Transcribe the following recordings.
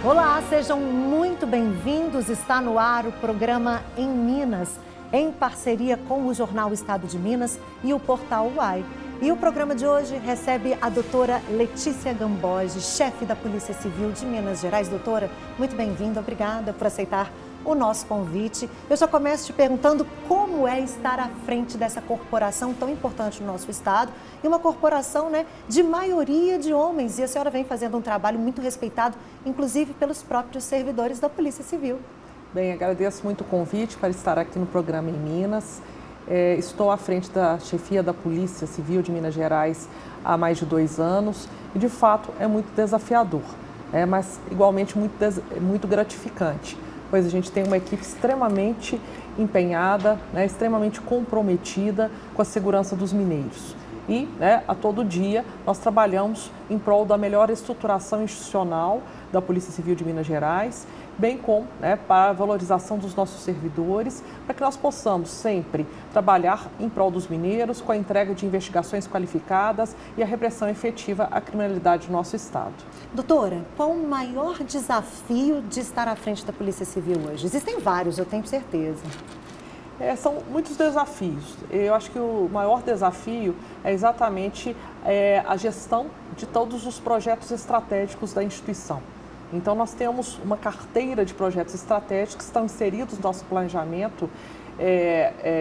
Olá, sejam muito bem-vindos. Está no ar o programa Em Minas, em parceria com o jornal Estado de Minas e o portal UAI. E o programa de hoje recebe a doutora Letícia Gamboge, chefe da Polícia Civil de Minas Gerais. Doutora, muito bem-vinda, obrigada por aceitar o nosso convite. Eu já começo te perguntando como é estar à frente dessa corporação tão importante no nosso estado e uma corporação, de maioria de homens. E a senhora vem fazendo um trabalho muito respeitado, inclusive pelos próprios servidores da Polícia Civil. Bem, agradeço muito o convite para estar aqui no programa Em Minas. Estou à frente da chefia da Polícia Civil de Minas Gerais há mais de 2 anos e, de fato, é muito desafiador, mas igualmente muito gratificante, pois a gente tem uma equipe extremamente empenhada, extremamente comprometida com a segurança dos mineiros. E, a todo dia, nós trabalhamos em prol da melhor estruturação institucional da Polícia Civil de Minas Gerais, bem como para a valorização dos nossos servidores, para que nós possamos sempre trabalhar em prol dos mineiros, com a entrega de investigações qualificadas e a repressão efetiva à criminalidade do nosso estado. Doutora, qual o maior desafio de estar à frente da Polícia Civil hoje? Existem vários, eu tenho certeza. São muitos desafios. Eu acho que o maior desafio é exatamente a gestão de todos os projetos estratégicos da instituição. Então, nós temos uma carteira de projetos estratégicos que estão inseridos no nosso planejamento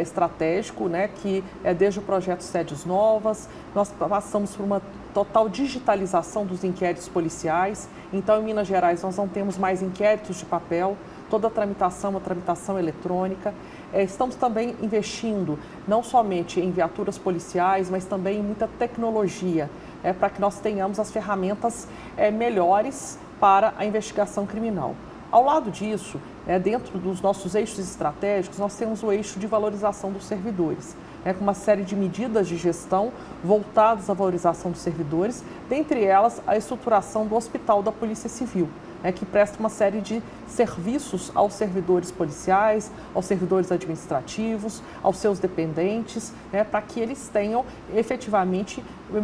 estratégico, que é desde o projeto Sedes Novas. Nós passamos por uma total digitalização dos inquéritos policiais. Então, em Minas Gerais, nós não temos mais inquéritos de papel, toda a tramitação é uma tramitação eletrônica. Estamos também investindo não somente em viaturas policiais, mas também em muita tecnologia, para que nós tenhamos as ferramentas melhores para a investigação criminal. Ao lado disso, dentro dos nossos eixos estratégicos, nós temos o eixo de valorização dos servidores, com uma série de medidas de gestão voltadas à valorização dos servidores, dentre elas a estruturação do Hospital da Polícia Civil, que presta uma série de serviços aos servidores policiais, aos servidores administrativos, aos seus dependentes, para que eles tenham efetivamente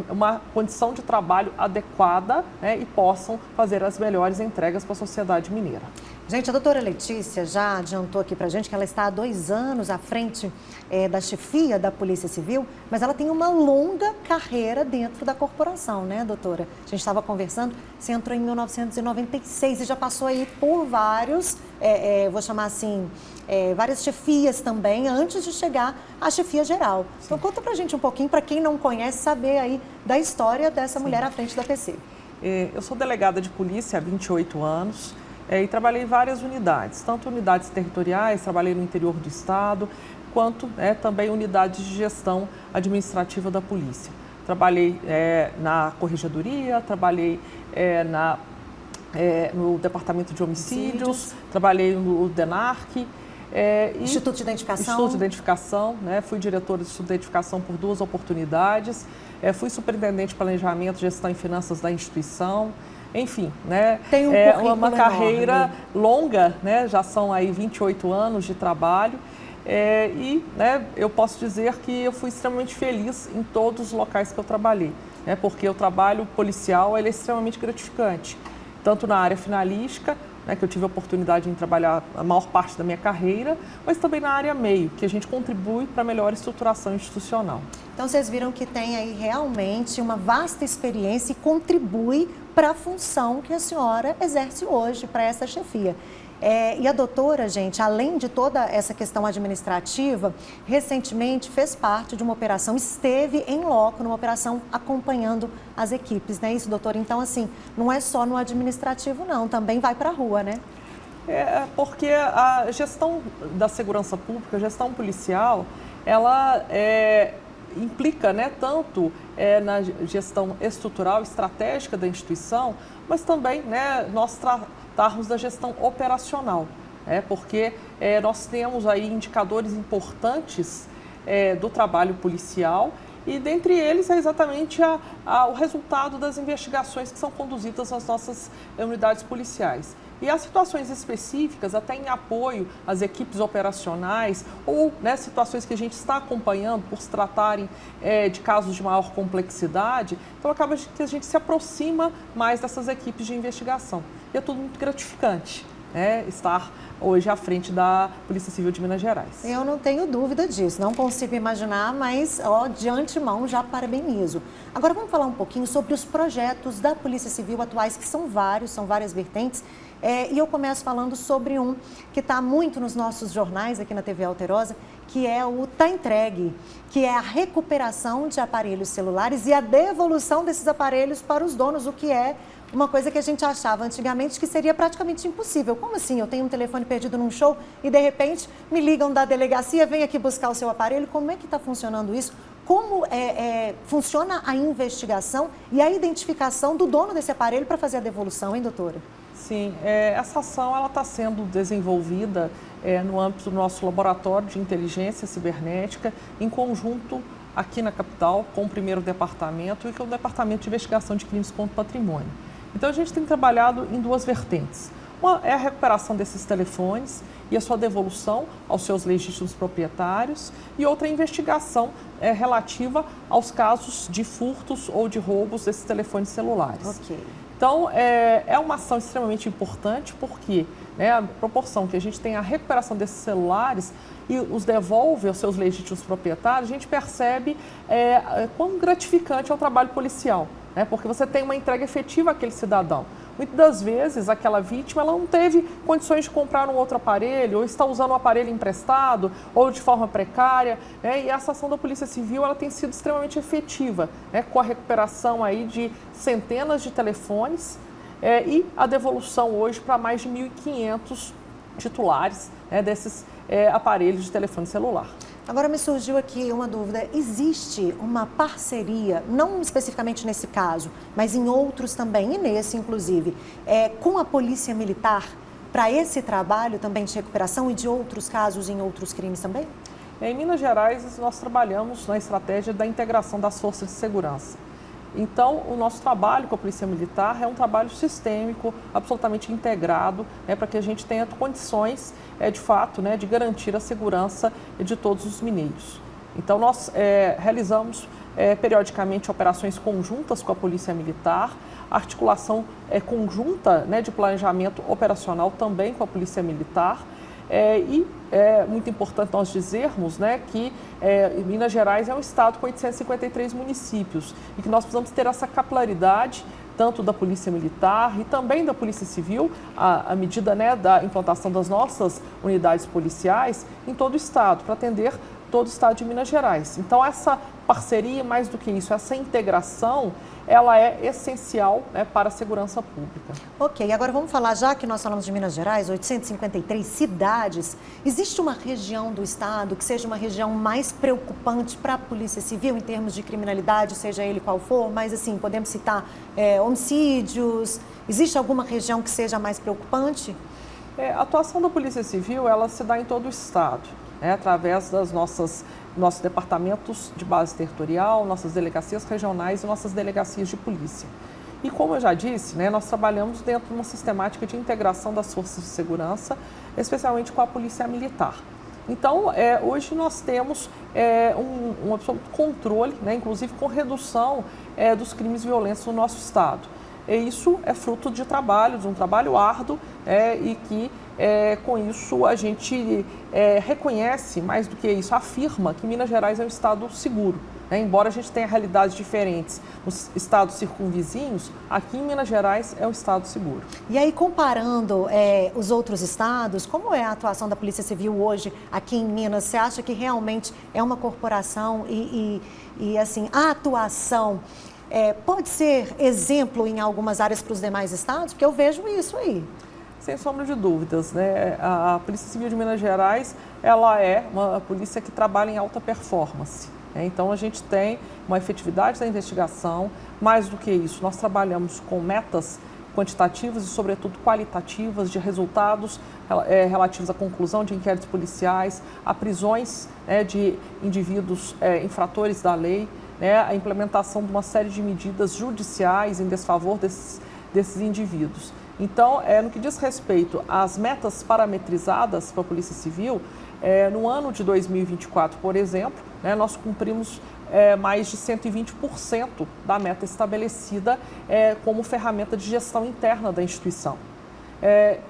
uma condição de trabalho adequada e possam fazer as melhores entregas para a sociedade mineira. Gente, a doutora Letícia já adiantou aqui pra gente que ela está há 2 anos à frente da chefia da Polícia Civil, mas ela tem uma longa carreira dentro da corporação, né, doutora? A gente estava conversando, você entrou em 1996 e já passou aí por vários, vou chamar assim, várias chefias também, antes de chegar à chefia geral. Sim. Então conta pra gente um pouquinho, para quem não conhece, saber aí da história dessa mulher à frente da PC. Eu sou delegada de polícia há 28 anos. E trabalhei em várias unidades, tanto unidades territoriais, trabalhei no interior do estado, quanto também unidades de gestão administrativa da polícia. Trabalhei na corregedoria, trabalhei no departamento de homicídios, trabalhei no DENARC. Instituto de Identificação. Instituto de Identificação, fui diretora do Instituto de Identificação por 2 oportunidades, fui superintendente de planejamento, gestão e finanças da instituição. Enfim, Tem uma carreira longa, já são aí 28 anos de trabalho eu posso dizer que eu fui extremamente feliz em todos os locais que eu trabalhei, porque o trabalho policial ele é extremamente gratificante, tanto na área finalística, que eu tive a oportunidade de trabalhar a maior parte da minha carreira, mas também na área meio, que a gente contribui para a melhor estruturação institucional. Então, vocês viram que tem aí realmente uma vasta experiência e contribui para a função que a senhora exerce hoje, para essa chefia. E a doutora, gente, além de toda essa questão administrativa, recentemente fez parte de uma operação, esteve em loco numa operação acompanhando as equipes, não é isso, doutora? Então, assim, não é só no administrativo, não, também vai para a rua, né? Porque a gestão da segurança pública, a gestão policial, ela implica tanto na gestão estrutural, estratégica da instituição, mas também nós tratarmos da gestão operacional, porque nós temos aí indicadores importantes do trabalho policial e dentre eles é exatamente o resultado das investigações que são conduzidas nas nossas unidades policiais. E há situações específicas, até em apoio às equipes operacionais ou situações que a gente está acompanhando por se tratarem de casos de maior complexidade, então acaba que a gente se aproxima mais dessas equipes de investigação. e é tudo muito gratificante, né, estar hoje à frente da Polícia Civil de Minas Gerais. Eu não tenho dúvida disso, não consigo imaginar, mas de antemão já parabenizo. Agora vamos falar um pouquinho sobre os projetos da Polícia Civil atuais, que são vários, são várias vertentes. E eu começo falando sobre um que está muito nos nossos jornais aqui na TV Alterosa, que é o Tá Entregue, que é a recuperação de aparelhos celulares e a devolução desses aparelhos para os donos, o que é uma coisa que a gente achava antigamente que seria praticamente impossível. Como assim? Eu tenho um telefone perdido num show e, de repente, me ligam da delegacia, vem aqui buscar o seu aparelho. Como é que está funcionando isso? Como funciona a investigação e a identificação do dono desse aparelho para fazer a devolução, hein, doutora? Sim, essa ação está sendo desenvolvida no âmbito do nosso laboratório de inteligência cibernética, em conjunto aqui na capital com o 1º departamento e com o Departamento de Investigação de Crimes contra o Patrimônio. Então a gente tem trabalhado em duas vertentes. Uma é a recuperação desses telefones e a sua devolução aos seus legítimos proprietários, e outra é a investigação relativa aos casos de furtos ou de roubos desses telefones celulares. Ok. Então, é uma ação extremamente importante porque, né, a proporção que a gente tem a recuperação desses celulares e os devolve aos seus legítimos proprietários, a gente percebe quão gratificante é o trabalho policial, né, porque você tem uma entrega efetiva àquele cidadão. Muitas das vezes, aquela vítima ela não teve condições de comprar um outro aparelho, ou está usando um aparelho emprestado, ou de forma precária, né? E essa ação da Polícia Civil ela tem sido extremamente efetiva, né? Com a recuperação aí de centenas de telefones e a devolução hoje para mais de 1.500 titulares, né, desses aparelhos de telefone celular. Agora me surgiu aqui uma dúvida, existe uma parceria, não especificamente nesse caso, mas em outros também, e nesse inclusive, com a Polícia Militar para esse trabalho também de recuperação e de outros casos em outros crimes também? Em Minas Gerais, nós trabalhamos na estratégia da integração das forças de segurança. Então, o nosso trabalho com a Polícia Militar é um trabalho sistêmico, absolutamente integrado, né, para que a gente tenha condições, de fato, né, de garantir a segurança de todos os mineiros. Então, nós realizamos periodicamente operações conjuntas com a Polícia Militar, articulação conjunta, né, de planejamento operacional também com a Polícia Militar. E é muito importante nós dizermos, né, que Minas Gerais é um estado com 853 municípios e que nós precisamos ter essa capilaridade tanto da Polícia Militar e também da Polícia Civil, à medida, né, da implantação das nossas unidades policiais em todo o estado, para atender todo o estado de Minas Gerais. Então, essa parceria, mais do que isso, essa integração, ela é essencial, né, para a segurança pública. Ok, agora vamos falar, já que nós falamos de Minas Gerais, 853 cidades, existe uma região do estado que seja uma região mais preocupante para a Polícia Civil em termos de criminalidade, seja ele qual for, mas assim, podemos citar homicídios, existe alguma região que seja mais preocupante? A atuação da Polícia Civil, ela se dá em todo o estado, através das nossos departamentos de base territorial, nossas delegacias regionais e nossas delegacias de polícia. E como eu já disse, né, nós trabalhamos dentro de uma sistemática de integração das forças de segurança, especialmente com a Polícia Militar. Então, hoje nós temos um absoluto controle, né, inclusive com redução dos crimes violentos no nosso estado. E isso é fruto de um trabalho árduo e que, com isso, a gente reconhece, mais do que isso, afirma que Minas Gerais é um estado seguro. Embora a gente tenha realidades diferentes nos estados circunvizinhos, aqui em Minas Gerais é um estado seguro. E aí, comparando os outros estados, como é a atuação da Polícia Civil hoje aqui em Minas? Você acha que realmente é uma corporação e assim, a atuação pode ser exemplo em algumas áreas para os demais estados? Porque eu vejo isso aí. Sem sombra de dúvidas, né? A Polícia Civil de Minas Gerais, ela é uma polícia que trabalha em alta performance. Então, a gente tem uma efetividade da investigação. Mais do que isso, nós trabalhamos com metas quantitativas e, sobretudo, qualitativas de resultados relativos à conclusão de inquéritos policiais, a prisões de indivíduos infratores da lei, a implementação de uma série de medidas judiciais em desfavor desses indivíduos. Então, no que diz respeito às metas parametrizadas para a Polícia Civil, no ano de 2024, por exemplo, nós cumprimos mais de 120% da meta estabelecida como ferramenta de gestão interna da instituição.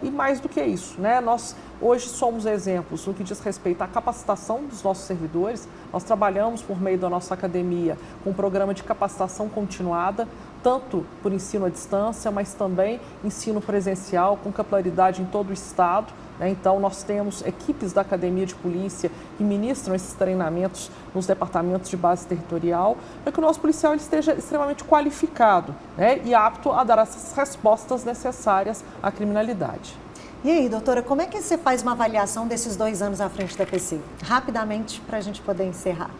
E mais do que isso, né? Nós hoje somos exemplos no que diz respeito à capacitação dos nossos servidores. Nós trabalhamos por meio da nossa academia com um programa de capacitação continuada, tanto por ensino à distância, mas também ensino presencial, com capilaridade em todo o estado. Então, nós temos equipes da Academia de Polícia que ministram esses treinamentos nos departamentos de base territorial, para que o nosso policial ele esteja extremamente qualificado, né, e apto a dar essas respostas necessárias à criminalidade. E aí, doutora, como é que você faz uma avaliação desses 2 anos à frente da PC? Rapidamente, para a gente poder encerrar.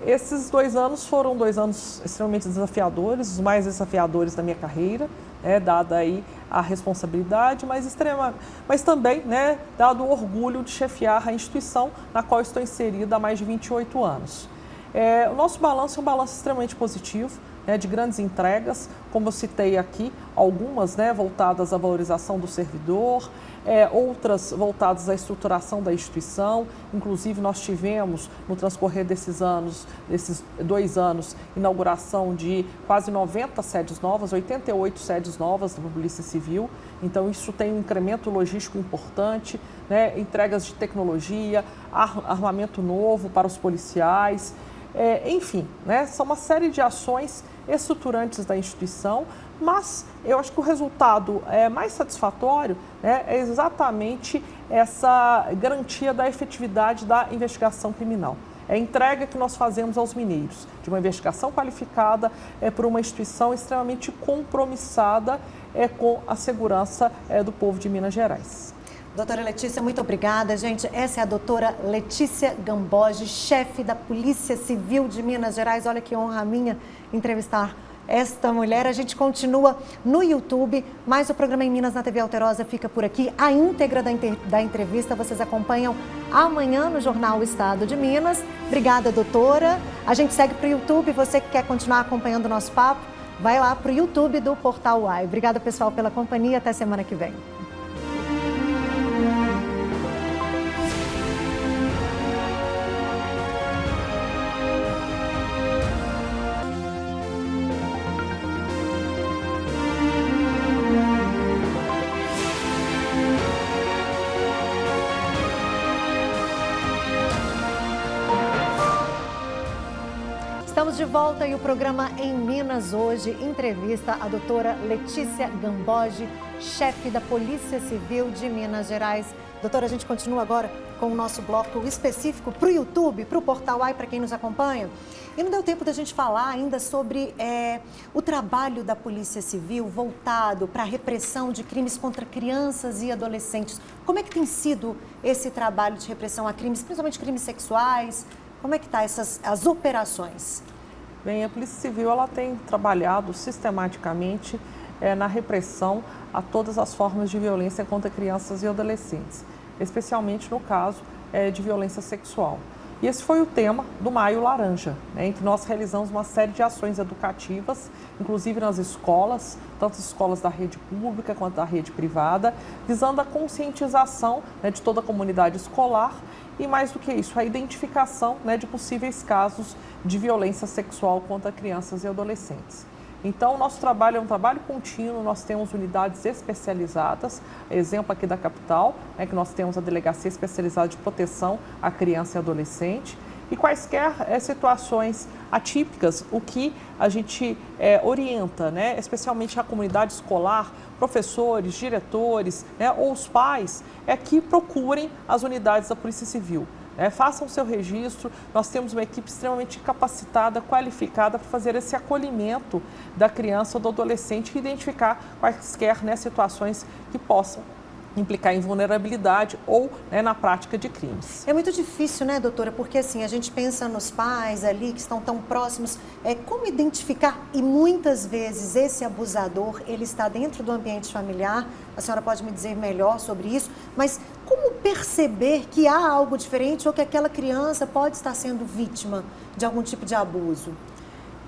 Esses 2 anos foram 2 anos extremamente desafiadores, os mais desafiadores da minha carreira, dada aí a responsabilidade, mas também, né, dado o orgulho de chefiar a instituição na qual estou inserida há mais de 28 anos. O nosso balanço é um balanço extremamente positivo, de grandes entregas, como eu citei aqui, algumas voltadas à valorização do servidor, outras voltadas à estruturação da instituição. Inclusive, nós tivemos, no transcorrer desses 2 anos, inauguração de quase 90 sedes novas, 88 sedes novas da Polícia Civil. Então, isso tem um incremento logístico importante, entregas de tecnologia, armamento novo para os policiais. Enfim, são uma série de ações estruturantes da instituição, mas eu acho que o resultado mais satisfatório é exatamente essa garantia da efetividade da investigação criminal. É a entrega que nós fazemos aos mineiros, de uma investigação qualificada por uma instituição extremamente compromissada com a segurança do povo de Minas Gerais. Doutora Letícia, muito obrigada. Gente, essa é a doutora Letícia Gamboge, chefe da Polícia Civil de Minas Gerais. Olha que honra minha entrevistar esta mulher. A gente continua no YouTube, mas o programa Em Minas na TV Alterosa fica por aqui. A íntegra da entrevista vocês acompanham amanhã no Jornal Estado de Minas. Obrigada, doutora. A gente segue para o YouTube. Você que quer continuar acompanhando o nosso papo, vai lá para o YouTube do Portal UAI. Obrigada, pessoal, pela companhia. Até semana que vem. Estamos de volta e o programa Em Minas hoje entrevista a doutora Letícia Gamboge, chefe da Polícia Civil de Minas Gerais. Doutora, a gente continua agora com o nosso bloco específico para o YouTube, para o Portal UAI, para quem nos acompanha. E não deu tempo da gente falar ainda sobre o trabalho da Polícia Civil voltado para a repressão de crimes contra crianças e adolescentes. Como é que tem sido esse trabalho de repressão a crimes, principalmente crimes sexuais? Como é que estão as operações? Bem, a Polícia Civil ela tem trabalhado sistematicamente na repressão a todas as formas de violência contra crianças e adolescentes, especialmente no caso de violência sexual. E esse foi o tema do Maio Laranja, em que nós realizamos uma série de ações educativas, inclusive nas escolas, tanto as escolas da rede pública quanto da rede privada, visando a conscientização de toda a comunidade escolar e, mais do que isso, a identificação de possíveis casos de violência sexual contra crianças e adolescentes. Então, o nosso trabalho é um trabalho contínuo, nós temos unidades especializadas, exemplo aqui da capital, que nós temos a Delegacia Especializada de Proteção à Criança e Adolescente, e quaisquer situações atípicas, o que a gente orienta, especialmente a comunidade escolar, professores, diretores, ou os pais, que procurem as unidades da Polícia Civil. Façam o seu registro, nós temos uma equipe extremamente capacitada, qualificada para fazer esse acolhimento da criança ou do adolescente e identificar quaisquer situações que possam implicar em vulnerabilidade ou na prática de crimes. É muito difícil, né, doutora? Porque assim, a gente pensa nos pais ali que estão tão próximos, como identificar? E muitas vezes esse abusador, ele está dentro do ambiente familiar, a senhora pode me dizer melhor sobre isso, mas como perceber que há algo diferente ou que aquela criança pode estar sendo vítima de algum tipo de abuso?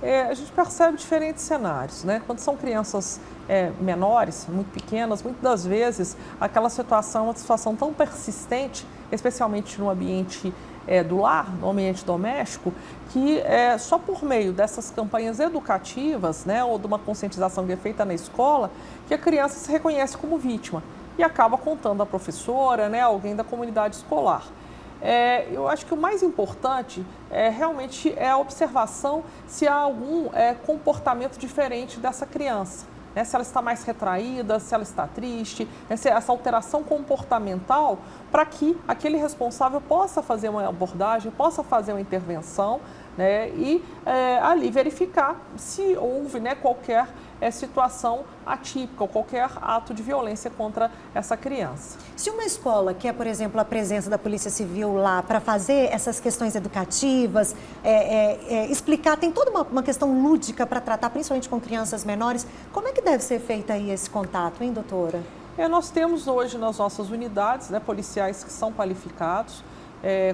A gente percebe diferentes cenários, Quando são crianças menores, muito pequenas, muitas das vezes aquela situação é uma situação tão persistente, especialmente no ambiente do lar, no ambiente doméstico, que só por meio dessas campanhas educativas, né, ou de uma conscientização que é feita na escola, que a criança se reconhece como vítima e acaba contando à professora, né, alguém da comunidade escolar. Eu acho que o mais importante realmente é a observação se há algum comportamento diferente dessa criança. Né, se ela está mais retraída, se ela está triste, né, se essa alteração comportamental, para que aquele responsável possa fazer uma abordagem, possa fazer uma intervenção, né, e ali verificar se houve, né, qualquer situação atípica ou qualquer ato de violência contra essa criança. Se uma escola quer, por exemplo, a presença da Polícia Civil lá para fazer essas questões educativas, explicar, tem toda uma questão lúdica para tratar, principalmente com crianças menores, como é que deve ser feito aí esse contato, hein, doutora? Nós temos hoje nas nossas unidades, né, policiais que são qualificados.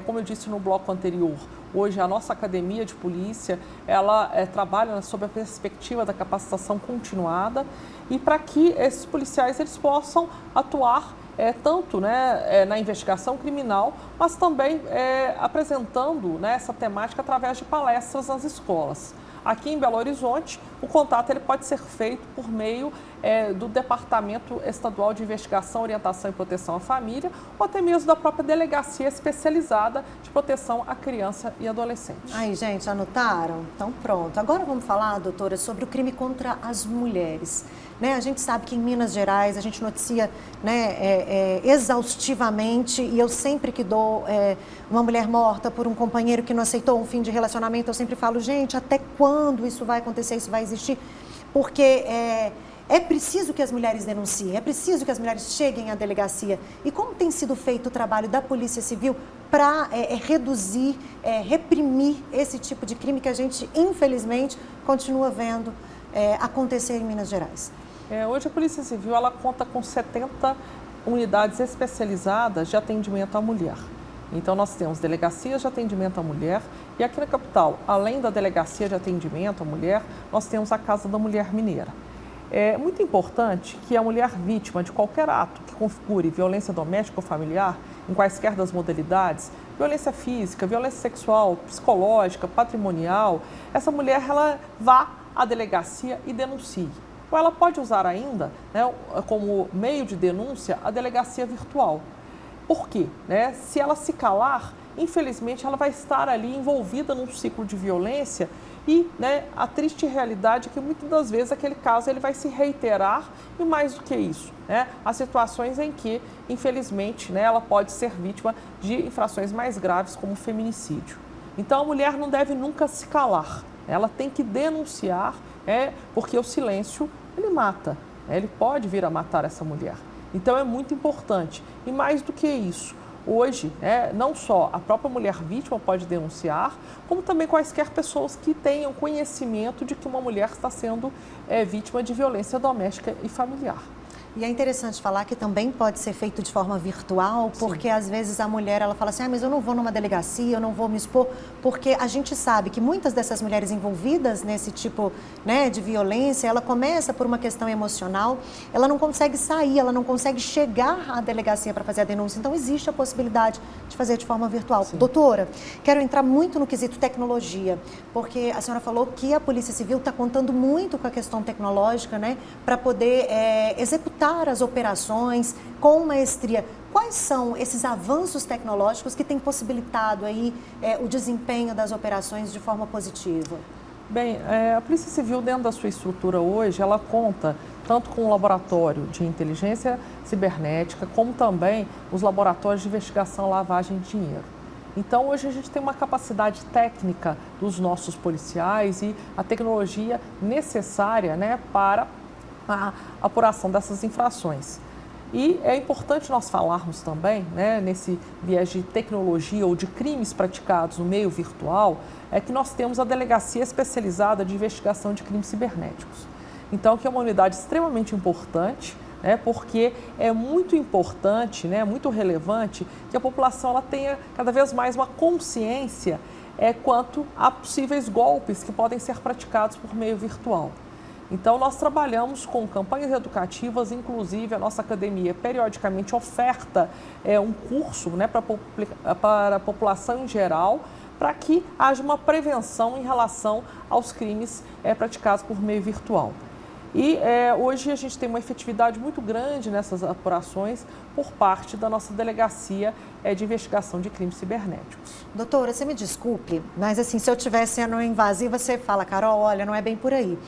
Como eu disse no bloco anterior, hoje a nossa academia de polícia, ela trabalha sob a perspectiva da capacitação continuada e para que esses policiais eles possam atuar tanto, né, na investigação criminal, mas também apresentando, né, essa temática através de palestras nas escolas. Aqui em Belo Horizonte, o contato ele pode ser feito por meio do Departamento Estadual de Investigação, Orientação e Proteção à Família ou até mesmo da própria Delegacia Especializada de Proteção à Criança e Adolescente. Aí, gente, anotaram? Então, pronto. Agora vamos falar, doutora, sobre o crime contra as mulheres. Né? A gente sabe que em Minas Gerais a gente noticia, né, exaustivamente, e eu sempre que dou uma mulher morta por um companheiro que não aceitou um fim de relacionamento, eu sempre falo, gente, até quando isso vai acontecer, isso vai existir? Porque é preciso que as mulheres denunciem, é preciso que as mulheres cheguem à delegacia. E como tem sido feito o trabalho da Polícia Civil para reduzir, reprimir esse tipo de crime que a gente, infelizmente, continua vendo acontecer em Minas Gerais? Hoje a Polícia Civil ela conta com 70 unidades especializadas de atendimento à mulher. Então nós temos delegacias de atendimento à mulher e aqui na capital, além da delegacia de atendimento à mulher, nós temos a Casa da Mulher Mineira. É muito importante que a mulher vítima de qualquer ato que configure violência doméstica ou familiar, em quaisquer das modalidades, violência física, violência sexual, psicológica, patrimonial, essa mulher ela vá à delegacia e denuncie. Ou ela pode usar ainda, né, como meio de denúncia, a delegacia virtual. Por quê? Né? Se ela se calar, infelizmente ela vai estar ali envolvida num ciclo de violência e, né, a triste realidade é que muitas das vezes aquele caso ele vai se reiterar e mais do que isso, né, há situações em que, infelizmente, né, ela pode ser vítima de infrações mais graves como feminicídio. Então a mulher não deve nunca se calar, ela tem que denunciar, porque o silêncio ele mata, ele pode vir a matar essa mulher. Então é muito importante e mais do que isso, hoje, não só a própria mulher vítima pode denunciar, como também quaisquer pessoas que tenham conhecimento de que uma mulher está sendo vítima de violência doméstica e familiar. E é interessante falar que também pode ser feito de forma virtual, porque às vezes a mulher ela fala assim, mas eu não vou numa delegacia, eu não vou me expor, porque a gente sabe que muitas dessas mulheres envolvidas nesse tipo, né, de violência, ela começa por uma questão emocional, ela não consegue sair, ela não consegue chegar à delegacia para fazer a denúncia, então existe a possibilidade de fazer de forma virtual. Sim. Doutora, quero entrar muito no quesito tecnologia, porque a senhora falou que a Polícia Civil está contando muito com a questão tecnológica, né, para poder executar as operações com maestria. Quais são esses avanços tecnológicos que têm possibilitado aí o desempenho das operações de forma positiva? Bem, a Polícia Civil, dentro da sua estrutura hoje, ela conta tanto com o laboratório de inteligência cibernética, como também os laboratórios de investigação e lavagem de dinheiro. Então, hoje a gente tem uma capacidade técnica dos nossos policiais e a tecnologia necessária, né, para a apuração dessas infrações. E é importante nós falarmos também, né, nesse viés de tecnologia ou de crimes praticados no meio virtual, que nós temos a Delegacia Especializada de Investigação de Crimes Cibernéticos. Então, que é uma unidade extremamente importante, né, porque é muito importante, né, muito relevante que a população ela tenha cada vez mais uma consciência quanto a possíveis golpes que podem ser praticados por meio virtual. Então, nós trabalhamos com campanhas educativas, inclusive a nossa academia periodicamente oferta um curso, né, para a população em geral, para que haja uma prevenção em relação aos crimes praticados por meio virtual. E hoje a gente tem uma efetividade muito grande nessas apurações por parte da nossa delegacia de investigação de crimes cibernéticos. Doutora, você me desculpe, mas assim, se eu estiver sendo invasiva, você fala, Carol, olha, não é bem por aí.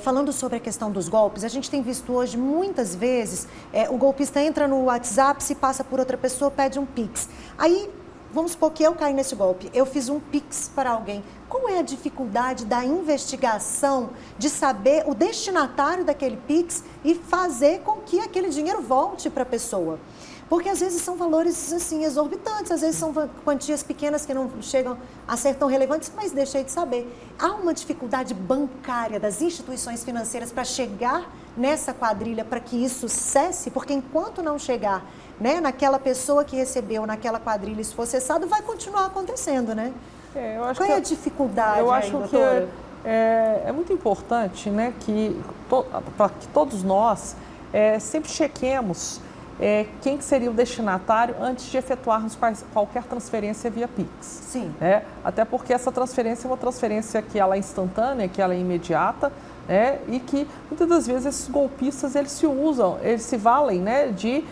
Falando sobre a questão dos golpes, a gente tem visto hoje muitas vezes, o golpista entra no WhatsApp, se passa por outra pessoa, pede um Pix. Aí, vamos supor que eu caí nesse golpe, eu fiz um Pix para alguém. Qual é a dificuldade da investigação de saber o destinatário daquele Pix e fazer com que aquele dinheiro volte para a pessoa? Porque às vezes são valores assim exorbitantes, às vezes são quantias pequenas que não chegam a ser tão relevantes, mas deixei de saber. Há uma dificuldade bancária das instituições financeiras para chegar nessa quadrilha para que isso cesse? Porque enquanto não chegar, né, naquela pessoa que recebeu, naquela quadrilha, isso for cessado, vai continuar acontecendo, né? Qual é a dificuldade eu aí, acho doutora? que é muito importante, né, para que todos nós sempre chequemos quem que seria o destinatário antes de efetuarmos qualquer transferência via Pix. Sim. Até porque essa transferência é uma transferência que ela é instantânea, que ela é imediata, e que muitas das vezes esses golpistas eles se valem, né, de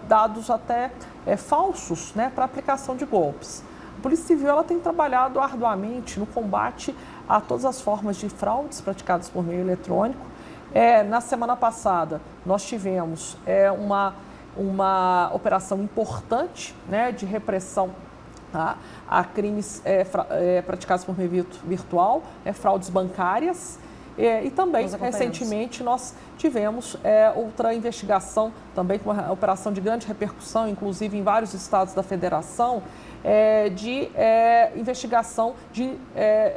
dados até falsos, né, para aplicação de golpes. A Polícia Civil ela tem trabalhado arduamente no combate a todas as formas de fraudes praticadas por meio eletrônico. Na semana passada, nós tivemos uma operação importante, né, de repressão a crimes praticados por meio virtual, fraudes bancárias. E também, recentemente, nós tivemos outra investigação, também com uma operação de grande repercussão, inclusive em vários estados da federação, de investigação de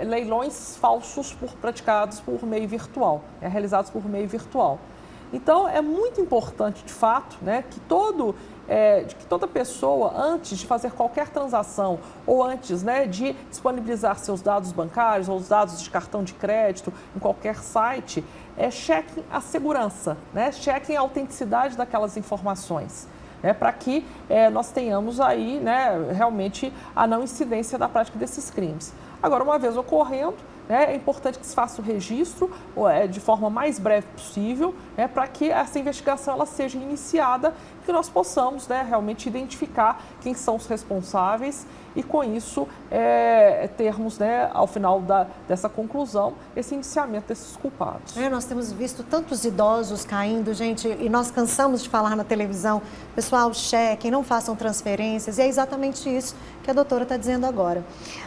leilões falsos praticados por meio virtual, realizados por meio virtual. Então, é muito importante, de fato, né, que toda pessoa, antes de fazer qualquer transação ou antes, né, de disponibilizar seus dados bancários ou os dados de cartão de crédito em qualquer site, chequem a segurança, né, chequem a autenticidade daquelas informações, para que nós tenhamos aí, né, realmente a não incidência da prática desses crimes. Agora, uma vez ocorrendo, é importante que se faça o registro de forma mais breve possível, para que essa investigação ela seja iniciada e que nós possamos, né, realmente identificar quem são os responsáveis e, com isso, termos, né, ao final dessa conclusão, esse indiciamento desses culpados. Nós temos visto tantos idosos caindo, gente, e nós cansamos de falar na televisão, pessoal, chequem, não façam transferências, e é exatamente isso que a doutora está dizendo agora.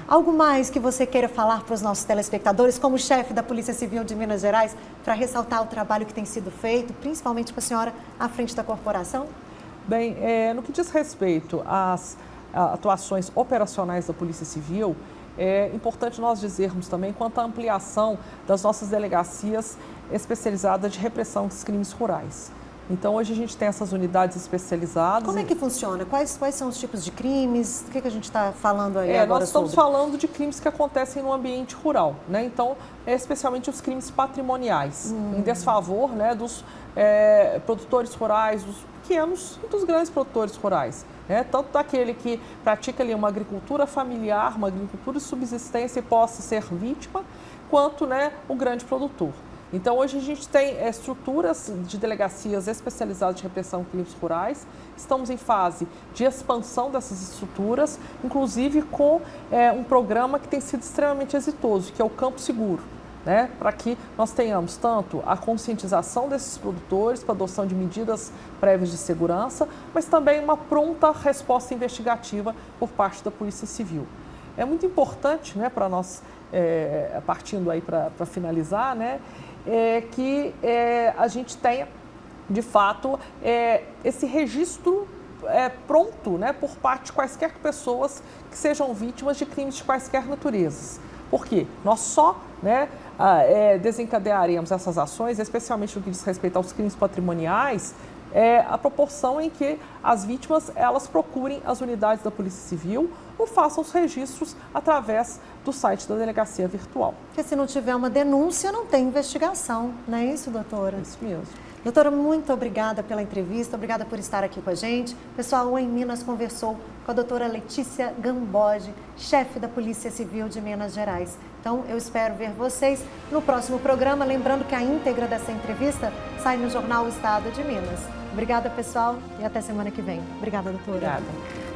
Algo mais que você queira falar para os nossos telespectadores, como chefe da Polícia Civil de Minas Gerais, para ressaltar o trabalho que tem sido feito, principalmente com a senhora à frente da corporação? Bem, no que diz respeito às atuações operacionais da Polícia Civil, é importante nós dizermos também quanto à ampliação das nossas delegacias especializadas de repressão dos crimes rurais. Então, hoje a gente tem essas unidades especializadas. Como é que funciona? Quais são os tipos de crimes? O que a gente está falando aí agora nós estamos falando de crimes que acontecem no ambiente rural, né? Então, especialmente os crimes patrimoniais, em desfavor, né, dos produtores rurais, dos pequenos e dos grandes produtores rurais. Tanto daquele que pratica ali uma agricultura familiar, uma agricultura de subsistência e possa ser vítima, quanto, né, o grande produtor. Então, hoje a gente tem estruturas de delegacias especializadas de repressão de crimes rurais. Estamos em fase de expansão dessas estruturas, inclusive com um programa que tem sido extremamente exitoso, que é o Campo Seguro, né? Para que nós tenhamos tanto a conscientização desses produtores para adoção de medidas prévias de segurança, mas também uma pronta resposta investigativa por parte da Polícia Civil. É muito importante, né, para nós, partindo aí para finalizar, né, que a gente tenha, de fato, esse registro pronto, né, por parte de quaisquer pessoas que sejam vítimas de crimes de quaisquer naturezas. Por quê? Nós só, né, desencadearemos essas ações, especialmente no que diz respeito aos crimes patrimoniais, a proporção em que as vítimas elas procurem as unidades da Polícia Civil ou façam os registros através do site da Delegacia Virtual. Porque se não tiver uma denúncia, não tem investigação, não é isso, doutora? É isso mesmo. Doutora, muito obrigada pela entrevista, obrigada por estar aqui com a gente. O pessoal, o Em Minas conversou com a doutora Letícia Gamboge, chefe da Polícia Civil de Minas Gerais. Então, eu espero ver vocês no próximo programa. Lembrando que a íntegra dessa entrevista sai no jornal O Estado de Minas. Obrigada, pessoal, e até semana que vem. Obrigada, doutora. Obrigada.